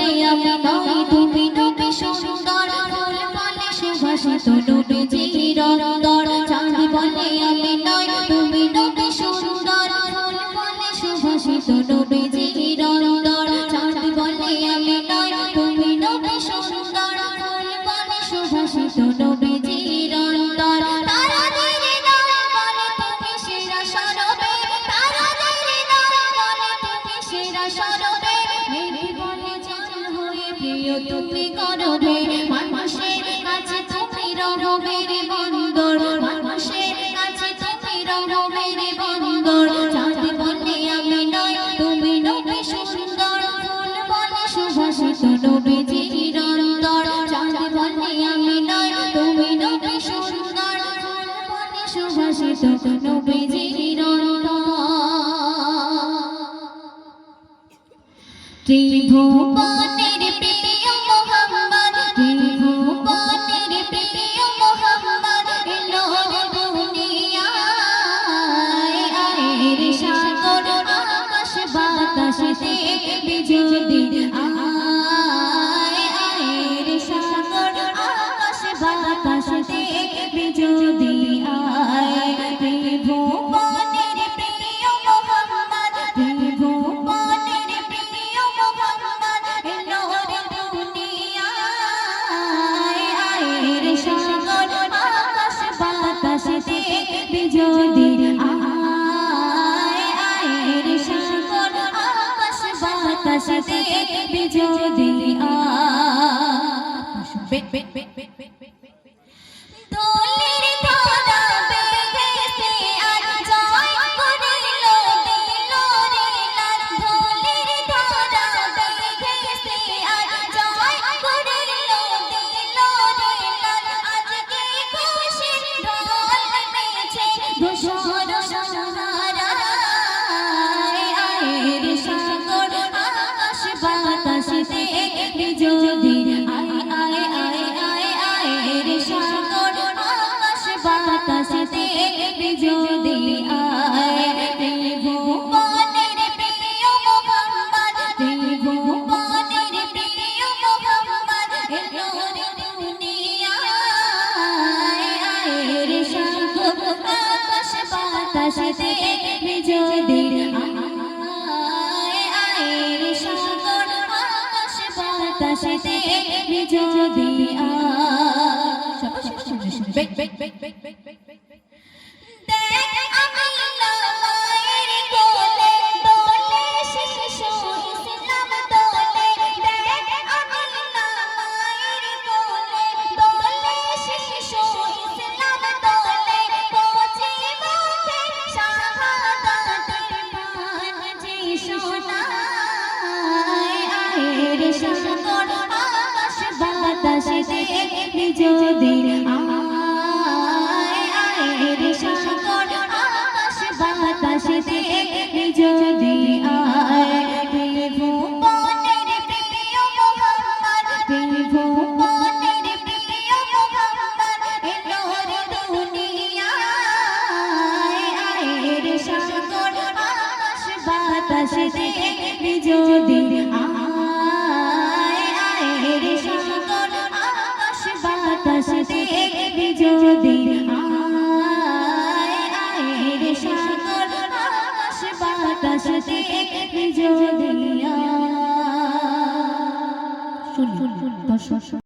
আমি নই তুমি নবী সুন্দর ফুল ফলে সুবাসিত নবীজির অন্তর চাঁদ বলে আমি নই তুমি নবী সুন্দর ফুল ফলে সুবাসিত নবীজির অন্তর চাঁদ বলে আমি নই তুমি নবী সুন্দর ফুল ফলে সুবাসিত নবীজির অন্তর তারা দিলে নাম বলে তুমি সেরা সরবে তারা দিলে নাম বলে তুমি সেরা সরবে মেরে বলে জান হয়ে প্রিয় তুমি করবে মানুষের কাছে তুমি রবের বন্দর মানুষের কাছে তুমি রবের বন্দর চাঁদ বলে আমি নই তুমি নবী সুন্দর ফুল বলে সুবাসিত নবীজির অন্তর চাঁদ বলে আমি নই তুমি নবী সুন্দর ফুল বলে সুবাসিত নবীজির অন্তর ত্রিভুবনের প্রিয় মুহাম্মদ ত্রিভুবনের প্রিয় মুহাম্মদ এলো দুনিয়ায় আয়ের সাগর আকাশ বাতাসে বিজলি আয়ের সাগর আকাশ বাতাসে বিজলি আয় ত্রিভুবনের প্রিয় মুহাম্মদ ত্রিভুবনের প্রিয় মুহাম্মদ এলো দুনিয়ায় আয়ের সাগর আকাশ বাতাসে বিজলি আয়ের সাগর আকাশ বাতাসে বিজলি দোলের ধারা বেগেছে আর জয় করিল দিল রে লাল দোলের ধারা বেগেছে আর জয় করিল দিল রে লাল আজকে খুশির ঢল নেমেছে ধূসর সাহারায় আয়ের সাগর আকাশ বাতাসে বিজলি আয়ের সাগর আকাশ বাতাসে বিজলি আয় ত্রিভুবনের প্রিয় মুহাম্মদ ত্রিভুবনের প্রিয় মুহাম্মদ এলো দুনিয়ায় আয়ের সাগর আকাশ বাতাসে বিজলি আয়ের সাগর আকাশ বাতাসে বিজলি সাগর আকাশ বাতাসে বিজলি আয়ের সাগর আকাশ বাতাসে বিজলি আয় ত্রিভুবনের প্রিয় মুহাম্মদ ত্রিভুবনের প্রিয় মুহাম্মদ এলো দুনিয়ায় আয়ের সাগর আকাশ বাতাসে বিজলি আয়ের সাগর আকাশ বাতাসে বিজলি আয়ের সাগর আকাশ বাতাসে বিজলি শুন